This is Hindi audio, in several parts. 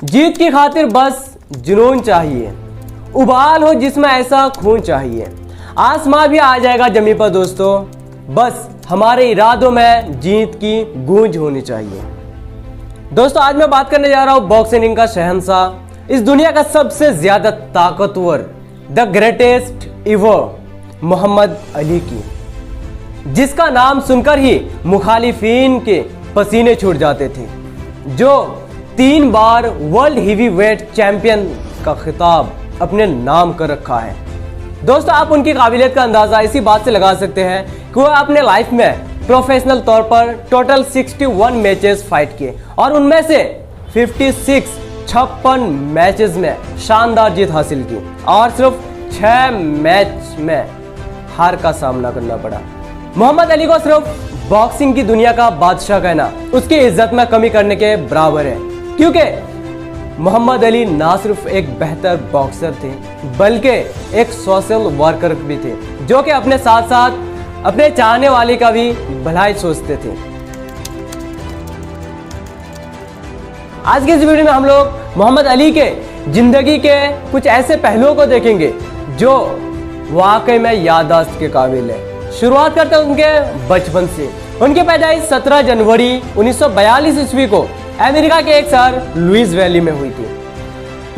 जीत की खातिर बस जुनून चाहिए, उबाल हो जिसमें ऐसा खून चाहिए। आसमां भी आ जाएगा जमीन पर दोस्तों, बस हमारे इरादों में जीत की गूंज होनी चाहिए। दोस्तों आज मैं बात करने जा रहा हूं बॉक्सिंग का शहंशाह, इस दुनिया का सबसे ज्यादा ताकतवर, the greatest ever, Muhammad Ali की, जिसका नाम सुनकर ही मुखालिफिन के पसीने छूट जाते थे, जो 3 बार वर्ल्ड हेवीवेट चैंपियन का खिताब अपने नाम कर रखा है। दोस्तों आप उनकी काबिलियत का अंदाजा इसी बात से लगा सकते हैं कि वह अपने लाइफ में प्रोफेशनल तौर पर टोटल 61 मैचेस फाइट किए और उनमें से 56 मैचेस में शानदार जीत हासिल की और सिर्फ 6 मैच में हार का सामना करना पड़ा। मोहम्मद अली को सिर्फ बॉक्सिंग की दुनिया का बादशाह कहना उसकी इज्जत में कमी करने के बराबर है, क्योंकि मोहम्मद अली ना सिर्फ एक बेहतर बॉक्सर थे बल्कि एक सोशल वर्कर भी थे, जो कि अपने साथ साथ अपने चाहने वाले का भी भलाई सोचते थे। आज के इस वीडियो में हम लोग मोहम्मद अली के जिंदगी के कुछ ऐसे पहलुओं को देखेंगे जो वाकई में याददाश्त के काबिल है। शुरुआत करते हैं उनके बचपन से। उनकी पैदाइश 17 जनवरी 1942 ईस्वी को अमेरिका के एक शहर लुइस वैली में हुई थी।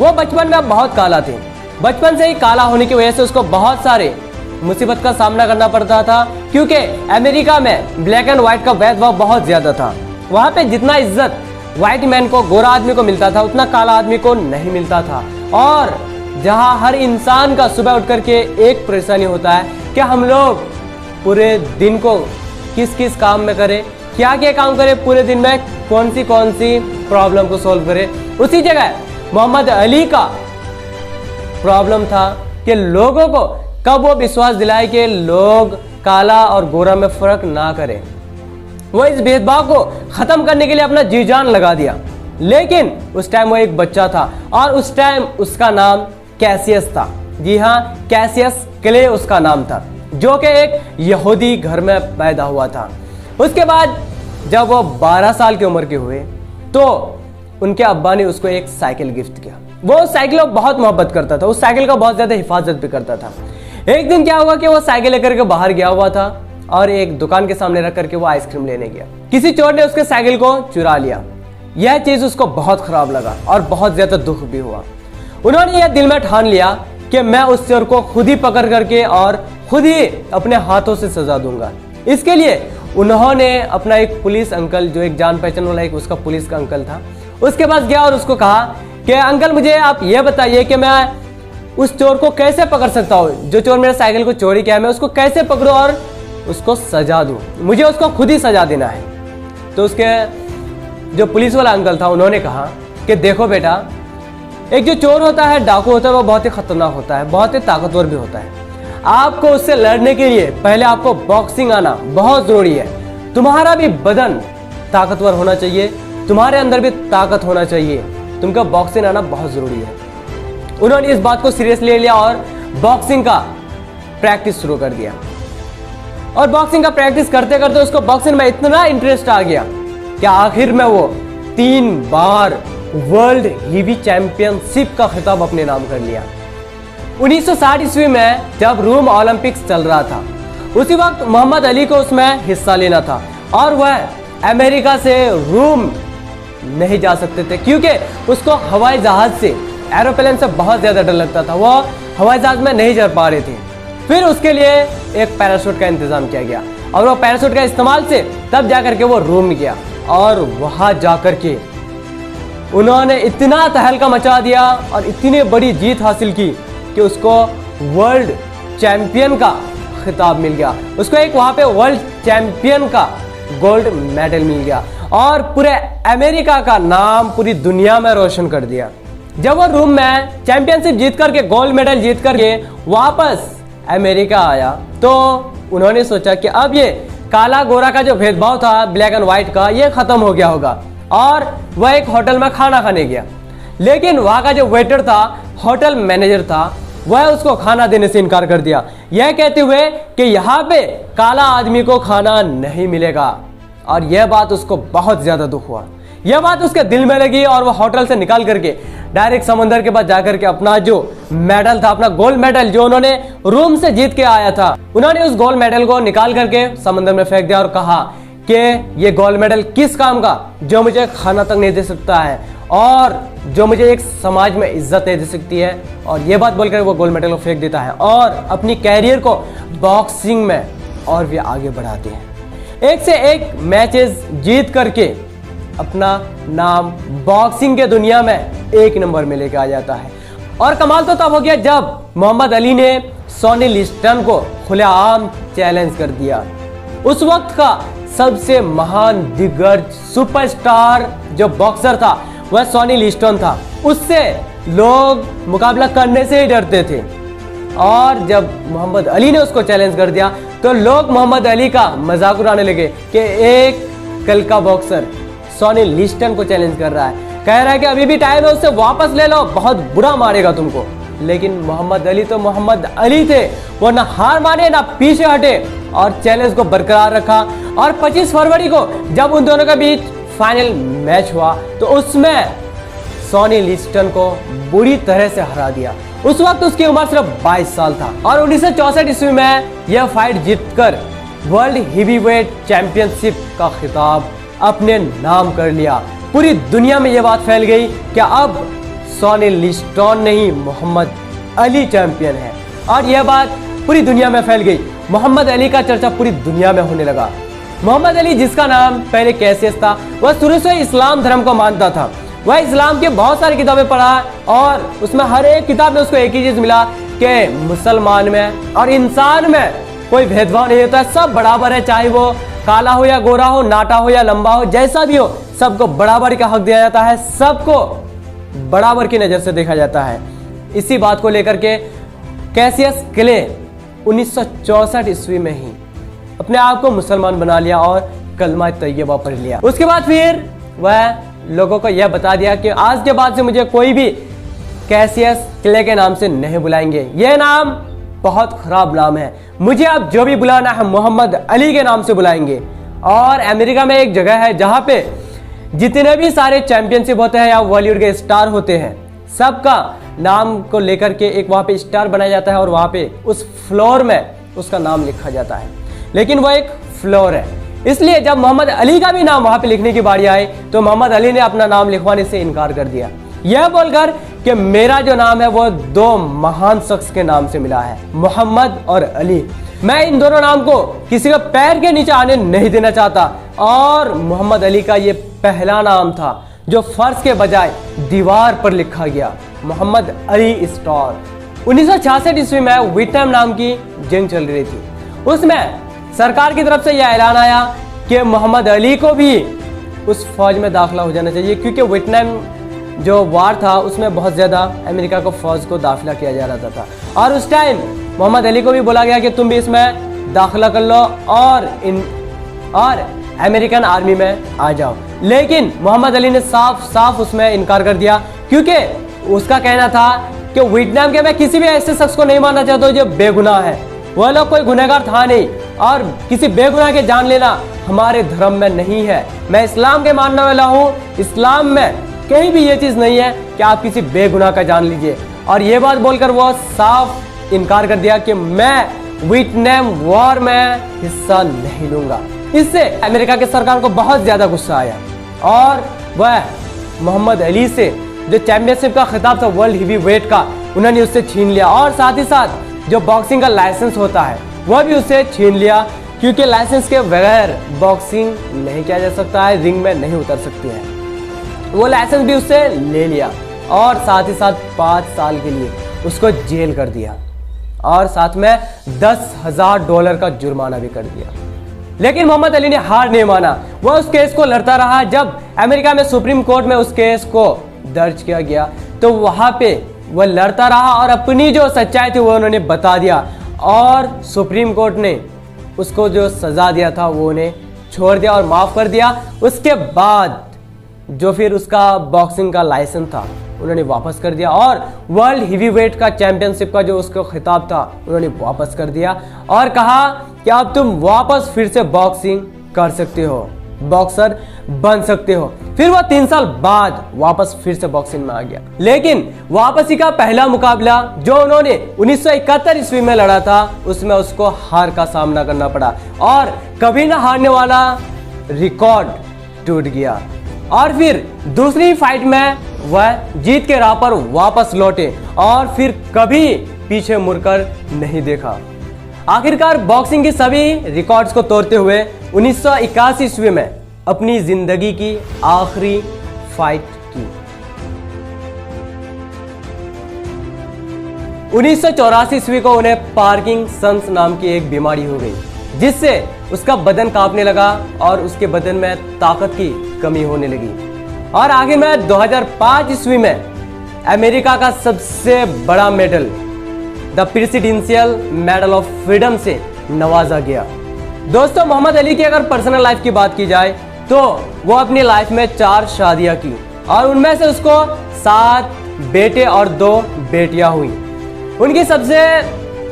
वो बचपन में बहुत काला थे। बचपन से ही काला होने की वजह से उसको बहुत सारे मुसीबत का सामना करना पड़ता था, क्योंकि अमेरिका में ब्लैक एंड व्हाइट का भेदभाव बहुत ज्यादा था। वहाँ पे जितना इज्जत व्हाइट मैन को, गोरा आदमी को मिलता था, उतना काला आदमी को नहीं मिलता था। और जहाँ हर इंसान का सुबह उठ करके एक परेशानी होता है कि हम लोग पूरे दिन को किस किस काम में करें, क्या क्या काम करें, पूरे दिन में कौन सी प्रॉब्लम को सॉल्व करें। उसी जगह मोहम्मद अली का प्रॉब्लम था कि लोगों को कब वो विश्वास दिलाए कि लोग काला और गोरा में फर्क ना करें। वो इस भेदभाव को खत्म करने के लिए अपना जी जान लगा दिया। लेकिन उस टाइम वो एक बच्चा था और उस टाइम उसका नाम कैसियस था। जी हाँ, कैसियस क्ले उसका नाम था, जो कि एक यहूदी घर में पैदा हुआ था। उसके बाद जब वो 12 साल की उम्र के हुए तो उनके अब्बा ने उसको एक साइकिल गिफ्ट किया। वो उस साइकिल को बहुत मोहब्बत करता था, उस साइकिल का बहुत ज्यादा हिफाजत भी करता था। एक दिन क्या हुआ कि वो साइकिल लेकर के बाहर गया हुआ था और एक दुकान के सामने रख करके वो आइसक्रीम लेने गया। किसी चोर ने उसके साइकिल को चुरा लिया। यह चीज उसको बहुत खराब लगा और बहुत ज्यादा दुख भी हुआ। उन्होंने यह दिल में ठान लिया कि मैं उस चोर को खुद ही पकड़ करके और खुद ही अपने हाथों से सजा दूंगा। इसके लिए उन्होंने अपना एक पुलिस अंकल, जो एक जान पहचान वाला एक उसका पुलिस का अंकल था, उसके पास गया और उसको कहा कि अंकल मुझे आप ये बताइए कि मैं उस चोर को कैसे पकड़ सकता हूँ, जो चोर मेरे साइकिल को चोरी किया है, मैं उसको कैसे पकड़ूं और उसको सजा दूं, मुझे उसको खुद ही सजा देना है। तो उसके जो पुलिस वाला अंकल था उन्होंने कहा कि देखो बेटा, एक जो चोर होता है, डाकू होता है, वो बहुत ही खतरनाक होता है, बहुत ही ताकतवर भी होता है। आपको उससे लड़ने के लिए पहले आपको बॉक्सिंग आना बहुत जरूरी है। तुम्हारा भी बदन ताकतवर होना चाहिए, तुम्हारे अंदर भी ताकत होना चाहिए, तुमको बॉक्सिंग आना बहुत जरूरी है। उन्होंने इस बात को सीरियसली ले लिया और बॉक्सिंग का प्रैक्टिस शुरू कर दिया। और बॉक्सिंग का प्रैक्टिस करते करते उसको बॉक्सिंग में इतना इंटरेस्ट आ गया कि आखिर में वो 3 बार वर्ल्ड हेवी चैंपियनशिप का खिताब अपने नाम कर लिया। 1960 ईस्वी में जब रोम ओलंपिक्स चल रहा था, उसी वक्त मोहम्मद अली को उसमें हिस्सा लेना था और वह अमेरिका से रोम नहीं जा सकते थे, क्योंकि उसको हवाई जहाज से, एरोप्लेन से बहुत ज्यादा डर लगता था। वो हवाई जहाज में नहीं चढ़ पा रहे थे। फिर उसके लिए एक पैराशूट का इंतजाम किया गया और वो पैराशूट का इस्तेमाल से तब जाकर के वो रोम गया और वहां जाकर के उन्होंने इतना तहलका मचा दिया और इतनी बड़ी जीत हासिल की कि उसको वर्ल्ड चैंपियन का खिताब मिल गया। उसको एक वहां पे वर्ल्ड चैंपियन का गोल्ड मेडल मिल गया और पूरे अमेरिका का नाम पूरी दुनिया में रोशन कर दिया। जब वो रोम में चैंपियनशिप जीत करके, गोल्ड मेडल जीत करके वापस अमेरिका आया तो उन्होंने सोचा कि अब ये काला गोरा का जो भेदभाव था, ब्लैक एंड व्हाइट का, ये खत्म हो गया होगा। और वह एक होटल में खाना खाने गया, लेकिन वहां का जो वेटर था, होटल मैनेजर था, वह उसको खाना देने से इनकार कर दिया, यह कहते हुए कि यहाँ पे काला आदमी को खाना नहीं मिलेगा। और यह बात उसको बहुत ज्यादा दुख हुआ यह बात उसके दिल में लगी और वो होटल से निकाल करके डायरेक्ट समंदर के पास जाकर के अपना जो मेडल था, अपना गोल्ड मेडल जो उन्होंने रूम से जीत के आया था, उन्होंने उस गोल्ड मेडल को निकाल करके समंदर में फेंक दिया और कहा कि ये गोल्ड मेडल किस काम का, जो मुझे खाना तक नहीं दे सकता है और जो मुझे एक समाज में इज्जत नहीं दे सकती है। और ये बात बोलकर वो गोल्ड मेडल को फेंक देता है और अपनी कैरियर को बॉक्सिंग में और भी आगे बढ़ाते हैं। एक से एक मैचेस जीत करके अपना नाम बॉक्सिंग के दुनिया में एक नंबर में लेके आ जाता है। और कमाल तो तब हो गया जब मोहम्मद अली ने सॉनी लिस्टन को खुलेआम चैलेंज कर दिया। उस वक्त का सबसे महान दिग्गज सुपरस्टार जो बॉक्सर था वह सॉनी लिस्टन था। उससे लोग मुकाबला करने से ही डरते थे और जब मोहम्मद अली ने उसको चैलेंज कर दिया तो लोग मोहम्मद अली का मजाक उड़ाने लगे कि एक कल का बॉक्सर सॉनी लिस्टन को चैलेंज कर रहा है, कह रहा है कि अभी भी टाइम है, उससे वापस ले लो, बहुत बुरा मारेगा तुमको। लेकिन मोहम्मद अली तो मोहम्मद अली थे, वो ना हार माने ना पीछे हटे और चैलेंज को बरकरार रखा। और 25 फरवरी को जब उन दोनों के बीच फाइनल मैच हुआ तो उसमें सॉनी लिस्टन को बुरी तरह से हरा दिया। उस वक्त उसकी उम्र सिर्फ 22 साल था और 1964 ईस्वी में यह फाइट जीतकर वर्ल्ड हेवीवेट चैंपियनशिप का खिताब अपने नाम कर लिया। पूरी दुनिया में यह बात फैल गई कि अब सॉनी लिस्टन नहीं मोहम्मद अली चैंपियन है और यह बात पूरी दुनिया में फैल गई। मोहम्मद अली का चर्चा पूरी दुनिया में होने लगा। मोहम्मद अली, जिसका नाम पहले कैसियस था, वह शुरू से इस्लाम धर्म को मानता था। वह इस्लाम की बहुत सारी किताबें पढ़ा और उसमें हर एक किताब में उसको एक ही चीज मिला कि मुसलमान में और इंसान में कोई भेदभाव नहीं होता, सब बराबर है, चाहे वो काला हो या गोरा हो, नाटा हो या लंबा हो, जैसा भी हो, सबको बराबरी का हक दिया जाता है, सबको बराबर की नजर से देखा जाता है। इसी बात को लेकर के कैसियस क्ले 1964 ईस्वी में ही अपने आप को मुसलमान बना लिया और कलमा तैयबा पढ़ लिया। उसके बाद फिर वह लोगों को यह बता दिया कि आज के बाद से मुझे कोई भी कैसियस क्ले के नाम से नहीं बुलाएंगे, यह नाम बहुत खराब नाम है, मुझे अब जो भी बुलाना है मोहम्मद अली के नाम से बुलाएंगे। और अमेरिका में एक जगह है जहां पे जितने भी सारे चैंपियनशिप होते हैं या बॉलीवुड के स्टार होते हैं, सबका नाम को लेकर के एक वहां पे स्टार बनाया जाता है और वहां पे उस फ्लोर में उसका नाम लिखा जाता है। लेकिन वो एक फ्लोर है, इसलिए जब मोहम्मद अली का भी नाम वहां पे लिखने की बारी आई तो मोहम्मद अली ने अपना नाम लिखवाने से इनकार कर दिया, यह बोलकर कि मेरा जो नाम है वो दो महान शख्स के नाम से मिला है, मोहम्मद और अली। मैं इन दोनों नाम को किसी का पैर के नीचे आने नहीं देना चाहता। और मोहम्मद अली का ये पहला नाम था जो फर्श के बजाय दीवार पर लिखा गया, मोहम्मद अली स्टार। 1966 ईस्वी में वियतनाम नाम की जंग चल रही थी, उसमें सरकार की तरफ से यह ऐलान आया कि मोहम्मद अली को भी उस फौज में दाखिला हो जाना चाहिए, क्योंकि वियतनाम जो वार था उसमें बहुत ज़्यादा अमेरिका को फौज को दाखिला किया जा रहा था। और उस टाइम मोहम्मद अली को भी बोला गया कि तुम भी इसमें दाखिला कर लो और अमेरिकन आर्मी में आ जाओ। लेकिन मोहम्मद अली ने साफ साफ उसमें इनकार कर दिया, क्योंकि उसका कहना था कि वियतनाम के मैं किसी भी ऐसे शख्स को नहीं मानना चाहता जो बेगुनाह है, वह लोग कोई गुनहगार था नहीं और किसी बेगुनाह के जान लेना हमारे धर्म में नहीं है। मैं इस्लाम के मानने वाला हूँ, इस्लाम में कहीं भी ये चीज़ नहीं है कि आप किसी बेगुनाह का जान लीजिए। और ये बात बोलकर वो साफ इनकार कर दिया कि मैं वियतनाम वॉर में हिस्सा नहीं लूंगा। इससे अमेरिका की सरकार को बहुत ज़्यादा गुस्सा आया और वह मोहम्मद अली से जो चैंपियनशिप का खिताब था वर्ल्ड हेवीवेट का, उन्होंने उससे छीन लिया और साथ ही साथ जो बॉक्सिंग का लाइसेंस होता है वह भी उससे छीन लिया, क्योंकि लाइसेंस के बगैर बॉक्सिंग नहीं किया जा सकता है, रिंग में नहीं उतर सकती है। वो लाइसेंस भी उससे ले लिया और साथ ही साथ 5 साल के लिए उसको जेल कर दिया और साथ में $10,000 का जुर्माना भी कर दिया। लेकिन मोहम्मद अली ने हार नहीं माना, वह उस केस को लड़ता रहा। जब अमेरिका में सुप्रीम कोर्ट में उस केस को दर्ज किया गया तो वहां पे वह लड़ता रहा और अपनी जो सच्चाई थी वो उन्होंने बता दिया और सुप्रीम कोर्ट ने उसको जो सजा दिया था वो उन्हें छोड़ दिया और माफ कर दिया। उसके बाद जो फिर उसका बॉक्सिंग का लाइसेंस था उन्होंने वापस कर दिया और वर्ल्ड हेवीवेट का चैंपियनशिप का जो उसका खिताब था उन्होंने वापस कर दिया और कहा कि अब तुम वापस फिर से बॉक्सिंग कर सकते हो। बॉक्सर बन सकते हो। फिर वो 3 साल बाद वापस फिर से बॉक्सिंग में आ गया, लेकिन वापसी का पहला मुकाबला जो उन्होंने 1971 ईस्वी में लड़ा था उसमें उसको हार का सामना करना पड़ा और कभी ना हारने वाला रिकॉर्ड टूट गया। और फिर दूसरी फाइट में वह जीत के राह पर वापस लौटे और फिर कभी पीछे मुड़कर नहीं देखा। आखिरकार बॉक्सिंग की सभी रिकॉर्ड्स को तोड़ते हुए 1981 ईस्वी में अपनी जिंदगी की आखिरी फाइट की। 1984 ईस्वी को उन्हें पार्किंसंस नाम की एक बीमारी हो गई, जिससे उसका बदन कांपने लगा और उसके बदन में ताकत की कमी होने लगी। और आखिर में 2005 ईस्वी में अमेरिका का सबसे बड़ा medal the presidential medal of freedom से नवाजा गया। दोस्तों, मोहम्मद अली की अगर पर्सनल लाइफ की बात की जाए तो वो अपनी लाइफ में 4 शादियां की और उनमें से उसको 7 बेटे और 2 बेटियां हुई। उनकी सबसे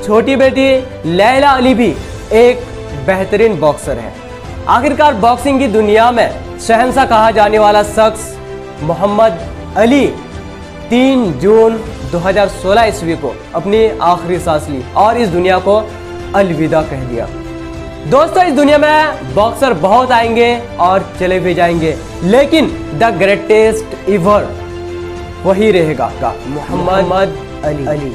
छोटी बेटी लैला अली भी एक बेहतरीन बॉक्सर है। आखिरकार बॉक्सिंग की दुनिया में शहंशाह कहा जाने वाला शख्स मोहम्मद अली 3 जून 2016 ईस्वी को अपनी आखिरी सांस ली और इस दुनिया को अलविदा कह दिया। दोस्तों, इस दुनिया में बॉक्सर बहुत आएंगे और चले भी जाएंगे, लेकिन द ग्रेटेस्ट एवर वही रहेगा, मोहम्मद अली।